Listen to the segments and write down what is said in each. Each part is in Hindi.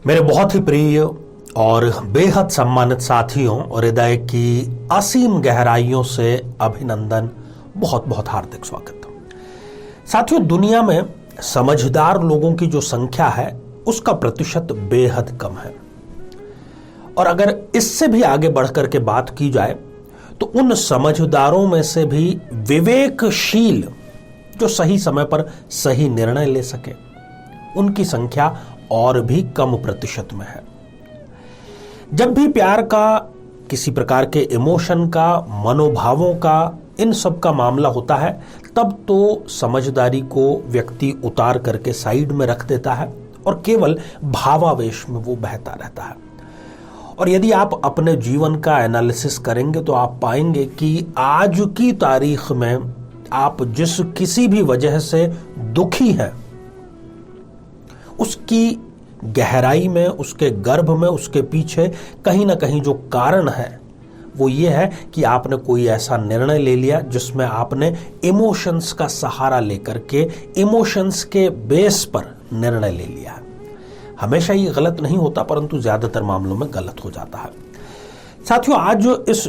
मेरे बहुत ही प्रिय और बेहद सम्मानित साथियों और हृदय की असीम गहराइयों से अभिनंदन, बहुत बहुत हार्दिक स्वागत। साथियों, दुनिया में समझदार लोगों की जो संख्या है उसका प्रतिशत बेहद कम है, और अगर इससे भी आगे बढ़कर के बात की जाए तो उन समझदारों में से भी विवेकशील जो सही समय पर सही निर्णय ले सके, उनकी संख्या और भी कम प्रतिशत में है। जब भी प्यार का, किसी प्रकार के इमोशन का, मनोभावों का, इन सब का मामला होता है, तब तो समझदारी को व्यक्ति उतार करके साइड में रख देता है और केवल भावावेश में वो बहता रहता है। और यदि आप अपने जीवन का एनालिसिस करेंगे तो आप पाएंगे कि आज की तारीख में आप जिस किसी भी वजह से दुखी हैं, उसकी गहराई में, उसके गर्भ में, उसके पीछे कहीं ना कहीं जो कारण है वो ये है कि आपने कोई ऐसा निर्णय ले लिया जिसमें आपने इमोशंस का सहारा लेकर के, इमोशंस के बेस पर निर्णय ले लिया है। हमेशा ये गलत नहीं होता, परंतु ज्यादातर मामलों में गलत हो जाता है। साथियों, आज जो इस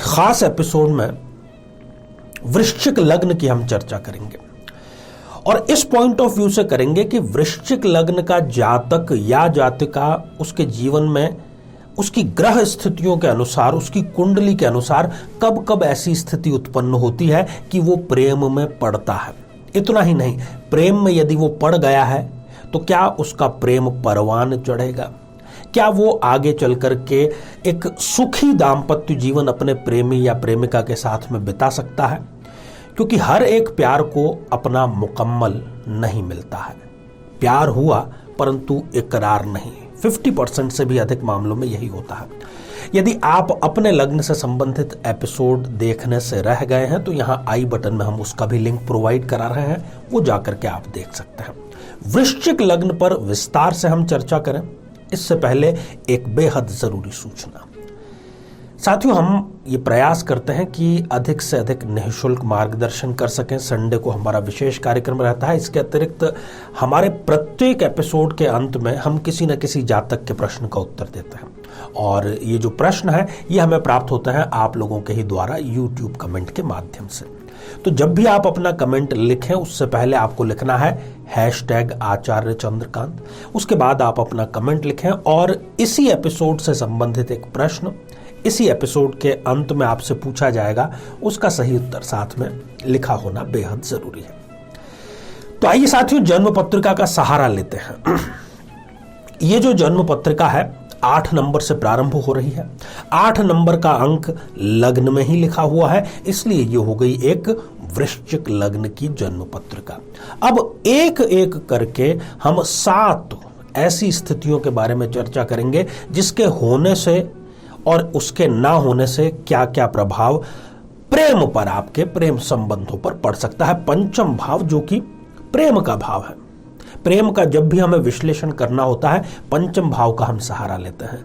खास एपिसोड में वृश्चिक लग्न की हम चर्चा करेंगे, और इस पॉइंट ऑफ व्यू से करेंगे कि वृश्चिक लग्न का जातक या जातिका उसके जीवन में उसकी ग्रह स्थितियों के अनुसार, उसकी कुंडली के अनुसार कब कब ऐसी स्थिति उत्पन्न होती है कि वो प्रेम में पड़ता है। इतना ही नहीं, प्रेम में यदि वो पड़ गया है तो क्या उसका प्रेम परवान चढ़ेगा? क्या वो आगे चल करके एक सुखी दाम्पत्य जीवन अपने प्रेमी या प्रेमिका के साथ में बिता सकता है? क्योंकि हर एक प्यार को अपना मुकम्मल नहीं मिलता है। प्यार हुआ परंतु इकरार नहीं। 50% से भी अधिक मामलों में यही होता है। यदि आप अपने लग्न से संबंधित एपिसोड देखने से रह गए हैं तो यहाँ आई बटन में हम उसका भी लिंक प्रोवाइड करा रहे हैं, वो जाकर के आप देख सकते हैं। वृश्चिक लग्न पर विस्तार से हम चर्चा करें इससे पहले एक बेहद जरूरी सूचना। साथियों, हम ये प्रयास करते हैं कि अधिक से अधिक निःशुल्क मार्गदर्शन कर सकें। संडे को हमारा विशेष कार्यक्रम रहता है। इसके अतिरिक्त हमारे प्रत्येक एपिसोड के अंत में हम किसी न किसी जातक के प्रश्न का उत्तर देते हैं, और ये जो प्रश्न है ये हमें प्राप्त होते हैं आप लोगों के ही द्वारा यूट्यूब कमेंट के माध्यम से। तो जब भी आप अपना कमेंट लिखें उससे पहले आपको लिखना है #आचार्य चंद्रकांत। उसके बाद आप अपना कमेंट लिखें और इसी एपिसोड से संबंधित एक प्रश्न इसी एपिसोड के अंत में आपसे पूछा जाएगा, उसका सही उत्तर साथ में लिखा होना बेहद जरूरी है। तो आइए साथियों, जन्म पत्रिका का सहारा लेते हैं। ये जो जन्म पत्रिका है 8 नंबर से प्रारंभ हो रही है। 8 नंबर का अंक लग्न में ही लिखा हुआ है, इसलिए ये हो गई एक वृश्चिक लग्न की जन्म पत्रिका। अब एक एक करके हम 7 ऐसी स्थितियों के बारे में चर्चा करेंगे जिसके होने से और उसके ना होने से क्या क्या प्रभाव प्रेम पर, आपके प्रेम संबंधों पर पड़ सकता है। पंचम भाव जो कि प्रेम का भाव है। प्रेम का जब भी हमें विश्लेषण करना होता है पंचम भाव का हम सहारा लेते हैं।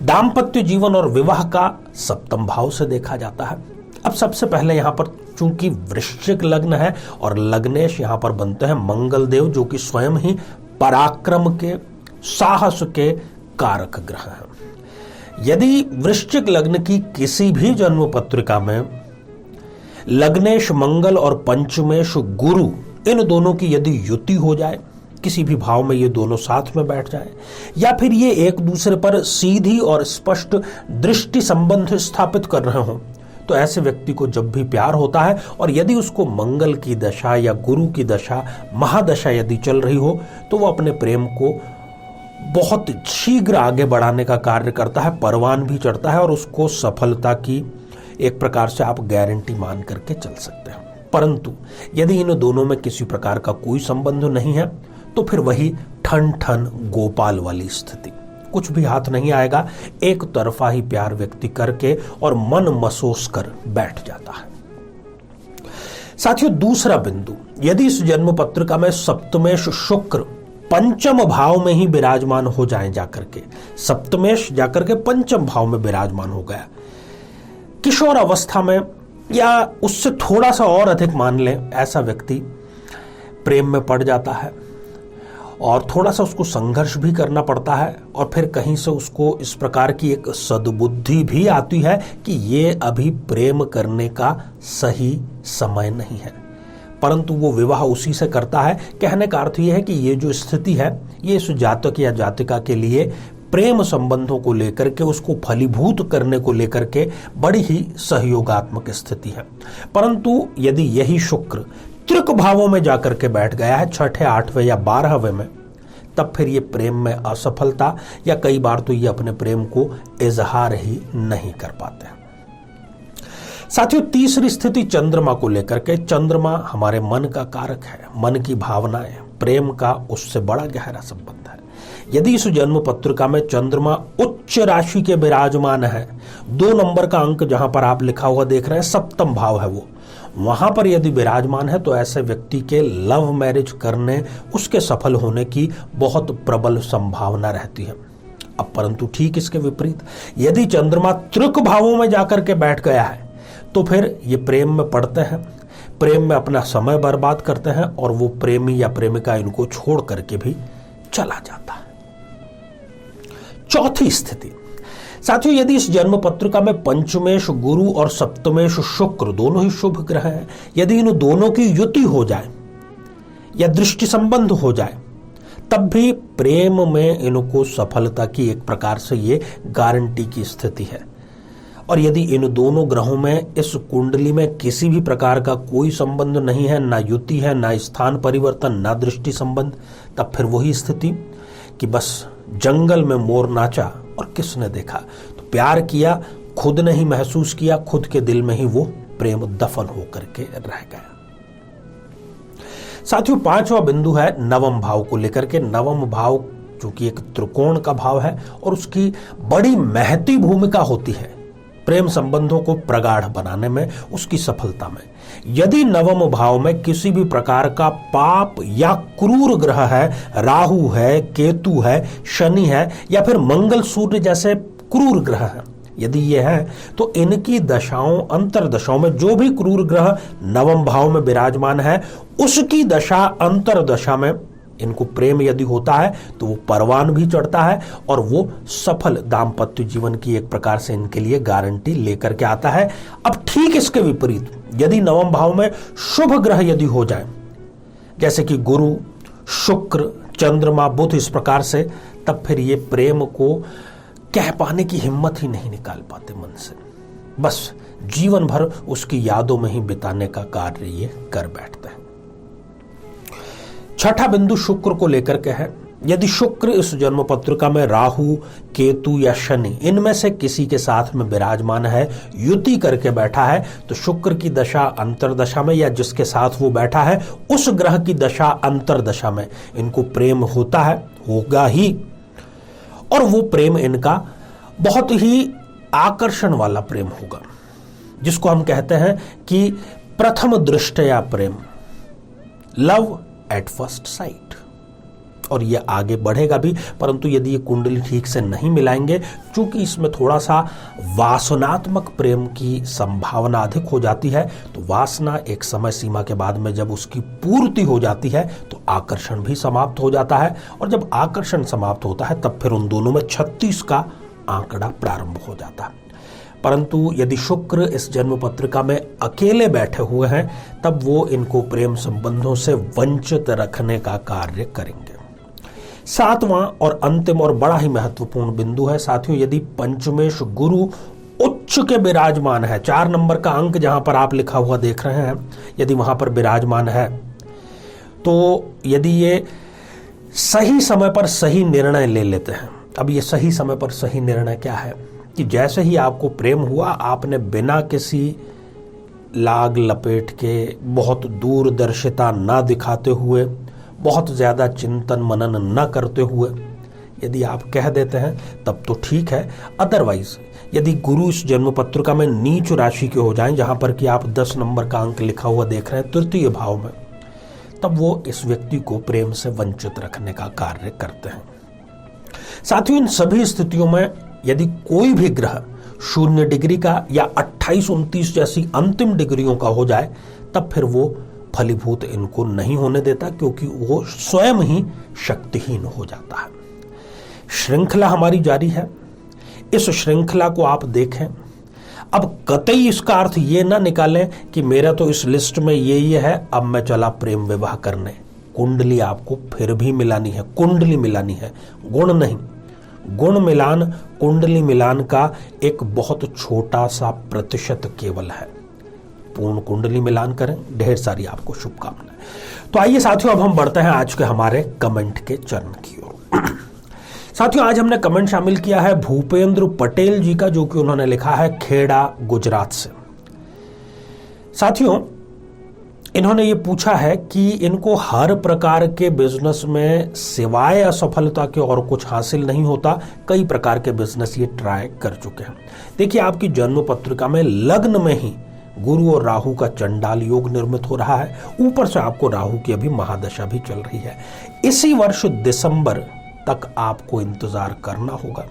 दाम्पत्य जीवन और विवाह का सप्तम भाव से देखा जाता है। अब सबसे पहले यहां पर चूंकि वृश्चिक लग्न है और लग्नेश यहां पर बनते हैं मंगल देव, जो कि स्वयं ही पराक्रम के, साहस के कारक ग्रह हैं। यदि वृश्चिक लग्न की किसी भी जन्म पत्रिका में लग्नेश मंगल और पंचमेश गुरु, इन दोनों की यदि युति हो जाए, किसी भी भाव में ये दोनों साथ में बैठ जाए, या फिर ये एक दूसरे पर सीधी और स्पष्ट दृष्टि संबंध स्थापित कर रहे हों, तो ऐसे व्यक्ति को जब भी प्यार होता है और यदि उसको मंगल की दशा या गुरु की दशा, महादशा यदि चल रही हो, तो वो अपने प्रेम को बहुत शीघ्र आगे बढ़ाने का कार्य करता है, परवान भी चढ़ता है और उसको सफलता की एक प्रकार से आप गारंटी मान करके चल सकते हैं। परंतु यदि इन दोनों में किसी प्रकार का कोई संबंध नहीं है तो फिर वही ठन ठन गोपाल वाली स्थिति, कुछ भी हाथ नहीं आएगा, एक तरफा ही प्यार व्यक्ति करके और मन मसोस कर बैठ जाता है। साथियों, दूसरा बिंदु, यदि इस जन्म पत्रिका में सप्तमेश शुक्र पंचम भाव में ही विराजमान हो जाएं, जाकर के सप्तमेश जाकर के पंचम भाव में विराजमान हो गया, किशोर अवस्था में या उससे थोड़ा सा और अधिक मान लें, ऐसा व्यक्ति प्रेम में पड़ जाता है और थोड़ा सा उसको संघर्ष भी करना पड़ता है, और फिर कहीं से उसको इस प्रकार की एक सद्बुद्धि भी आती है कि ये अभी प्रेम करने का सही समय नहीं है, परंतु वो विवाह उसी से करता है। कहने का अर्थ ये है कि ये जो स्थिति है ये इस जातक या जातिका के लिए प्रेम संबंधों को लेकर के, उसको फलीभूत करने को लेकर के बड़ी ही सहयोगात्मक स्थिति है। परंतु यदि यही शुक्र त्रिक भावों में जाकर के बैठ गया है, छठे, आठवें या 12वें में, तब फिर ये प्रेम में असफलता, या कई बार तो ये अपने प्रेम को इजहार ही नहीं कर पाते हैं। साथियों, तीसरी स्थिति चंद्रमा को लेकर के। चंद्रमा हमारे मन का कारक है, मन की भावनाएं, प्रेम का उससे बड़ा गहरा संबंध है। यदि इस जन्म पत्रिका में चंद्रमा उच्च राशि के विराजमान है, 2 नंबर का अंक जहां पर आप लिखा हुआ देख रहे हैं, सप्तम भाव है वो, वहां पर यदि विराजमान है तो ऐसे व्यक्ति के लव मैरिज करने, उसके सफल होने की बहुत प्रबल संभावना रहती है। अब परंतु ठीक इसके विपरीत यदि चंद्रमा त्रिक भावों में जाकर के बैठ गया है तो फिर ये प्रेम में पड़ते हैं, प्रेम में अपना समय बर्बाद करते हैं, और वो प्रेमी या प्रेमिका इनको छोड़ करके भी चला जाता है। चौथी स्थिति साथियों, यदि इस जन्म पत्रिका में पंचमेश गुरु और सप्तमेश शुक्र दोनों ही शुभ ग्रह हैं, यदि इन दोनों की युति हो जाए या दृष्टि संबंध हो जाए, तब भी प्रेम में इनको सफलता की एक प्रकार से ये गारंटी की स्थिति है। और यदि इन दोनों ग्रहों में इस कुंडली में किसी भी प्रकार का कोई संबंध नहीं है, ना युति है, ना स्थान परिवर्तन, ना दृष्टि संबंध, तब फिर वही स्थिति कि बस जंगल में मोर नाचा और किसने देखा। तो प्यार किया, खुद ने ही महसूस किया, खुद के दिल में ही वो प्रेम दफन होकर के रह गया। साथियों, 5वां बिंदु है नवम भाव को लेकर के। नवम भाव जो कि एक त्रिकोण का भाव है और उसकी बड़ी महती भूमिका होती है प्रेम संबंधों को प्रगाढ़ बनाने में, उसकी सफलता में। यदि नवम भाव में किसी भी प्रकार का पाप या क्रूर ग्रह है, राहु है, केतु है, शनि है, या फिर मंगल सूर्य जैसे क्रूर ग्रह है, यदि ये है तो इनकी दशाओं, अंतरदशाओं में जो भी क्रूर ग्रह नवम भाव में विराजमान है, उसकी दशा, अंतरदशा में इनको प्रेम यदि होता है तो वो परवान भी चढ़ता है और वो सफल दाम्पत्य जीवन की एक प्रकार से इनके लिए गारंटी लेकर के आता है। अब ठीक इसके विपरीत यदि नवम भाव में शुभ ग्रह यदि हो जाए, जैसे कि गुरु, शुक्र, चंद्रमा, बुध, इस प्रकार से, तब फिर ये प्रेम को कह पाने की हिम्मत ही नहीं निकाल पाते मन से, बस जीवन भर उसकी यादों में ही बिताने का कार्य ये कर बैठते हैं। छठा बिंदु शुक्र को लेकर के है। यदि शुक्र इस जन्म पत्रिका में राहु, केतु या शनि इनमें से किसी के साथ में विराजमान है, युति करके बैठा है, तो शुक्र की दशा अंतरदशा में या जिसके साथ वो बैठा है उस ग्रह की दशा अंतरदशा में इनको प्रेम होता है, होगा ही, और वो प्रेम इनका बहुत ही आकर्षण वाला प्रेम होगा, जिसको हम कहते हैं कि प्रथम दृष्टया प्रेम, लव एट फर्स्ट साइट। और ये आगे बढ़ेगा भी, परंतु यदि ये कुंडली ठीक से नहीं मिलाएंगे, चूंकि इसमें थोड़ा सा वासनात्मक प्रेम की संभावना अधिक हो जाती है, तो वासना एक समय सीमा के बाद में जब उसकी पूर्ति हो जाती है तो आकर्षण भी समाप्त हो जाता है, और जब आकर्षण समाप्त होता है तब फिर उन दोनों में 36 का आंकड़ा प्रारंभ हो जाता है। परंतु यदि शुक्र इस जन्म पत्रिका में अकेले बैठे हुए हैं, तब वो इनको प्रेम संबंधों से वंचित रखने का कार्य करेंगे। 7वां और अंतिम और बड़ा ही महत्वपूर्ण बिंदु है साथियों, यदि पंचमेश गुरु उच्च के विराजमान है, 4 नंबर का अंक जहां पर आप लिखा हुआ देख रहे हैं, यदि वहां पर विराजमान है, तो यदि ये सही समय पर सही निर्णय ले लेते हैं। अब ये सही समय पर सही निर्णय क्या है कि जैसे ही आपको प्रेम हुआ, आपने बिना किसी लाग लपेट के, बहुत दूरदर्शिता ना दिखाते हुए, बहुत ज़्यादा चिंतन मनन न करते हुए यदि आप कह देते हैं तब तो ठीक है। अदरवाइज यदि गुरु इस जन्म पत्रिका में नीच राशि के हो जाएं, जहां पर कि आप 10 नंबर का अंक लिखा हुआ देख रहे हैं तृतीय भाव में, तब वो इस व्यक्ति को प्रेम से वंचित रखने का कार्य करते हैं। साथियों, इन सभी स्थितियों में यदि कोई भी ग्रह 0 डिग्री का या 28-29 जैसी अंतिम डिग्रियों का हो जाए, तब फिर वो फलीभूत इनको नहीं होने देता, क्योंकि वो स्वयं ही शक्तिहीन हो जाता है। श्रृंखला हमारी जारी है, इस श्रृंखला को आप देखें। अब कतई इसका अर्थ ये ना निकालें कि मेरा तो इस लिस्ट में ये है, अब मैं चला प्रेम विवाह करने। कुंडली आपको फिर भी मिलानी है, कुंडली मिलानी है, गुण नहीं। गुण मिलान कुंडली मिलान का एक बहुत छोटा सा प्रतिशत केवल है। पूर्ण कुंडली मिलान करें। ढेर सारी आपको शुभकामनाएं। तो आइए साथियों, अब हम बढ़ते हैं आज के हमारे कमेंट के चरण की ओर। साथियों, आज हमने कमेंट शामिल किया है भूपेंद्र पटेल जी का, जो कि उन्होंने लिखा है खेड़ा, गुजरात से। साथियों, इन्होंने ये पूछा है कि इनको हर प्रकार के बिजनेस में सिवाय असफलता के और कुछ हासिल नहीं होता। कई प्रकार के बिजनेस ये ट्राई कर चुके हैं। देखिए, आपकी जन्म पत्रिका में लग्न में ही गुरु और राहु का चंडाल योग निर्मित हो रहा है। ऊपर से आपको राहु की अभी महादशा भी चल रही है। इसी वर्ष दिसंबर तक आपको इंतजार करना होगा।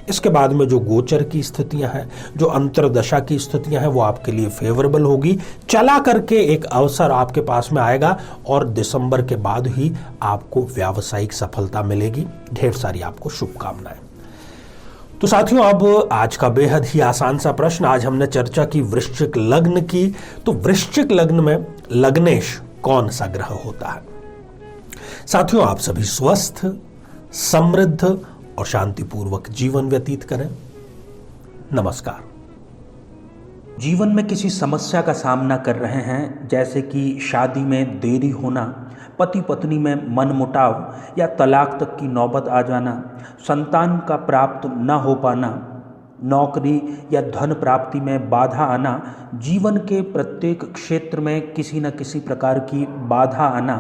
इसके बाद में जो गोचर की स्थितियां हैं, जो अंतरदशा की स्थितियां हैं, वो आपके लिए फेवरेबल होगी। चला करके एक अवसर आपके पास में आएगा और दिसंबर के बाद ही आपको व्यावसायिक सफलता मिलेगी। ढेर सारी आपको शुभकामनाएं। तो साथियों, अब आज का बेहद ही आसान सा प्रश्न। आज हमने चर्चा की वृश्चिक लग्न की। तो वृश्चिक लग्न में लग्नेश कौन सा ग्रह होता है? साथियों, आप सभी स्वस्थ, समृद्ध और शांतिपूर्वक जीवन व्यतीत करें। नमस्कार। जीवन में किसी समस्या का सामना कर रहे हैं, जैसे कि शादी में देरी होना, पति पत्नी में मनमुटाव या तलाक तक की नौबत आ जाना, संतान का प्राप्त न हो पाना, नौकरी या धन प्राप्ति में बाधा आना, जीवन के प्रत्येक क्षेत्र में किसी न किसी प्रकार की बाधा आना,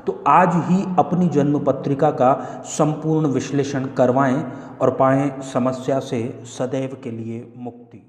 तो आज ही अपनी जन्म पत्रिका का संपूर्ण विश्लेषण करवाएं और पाएं समस्या से सदैव के लिए मुक्ति।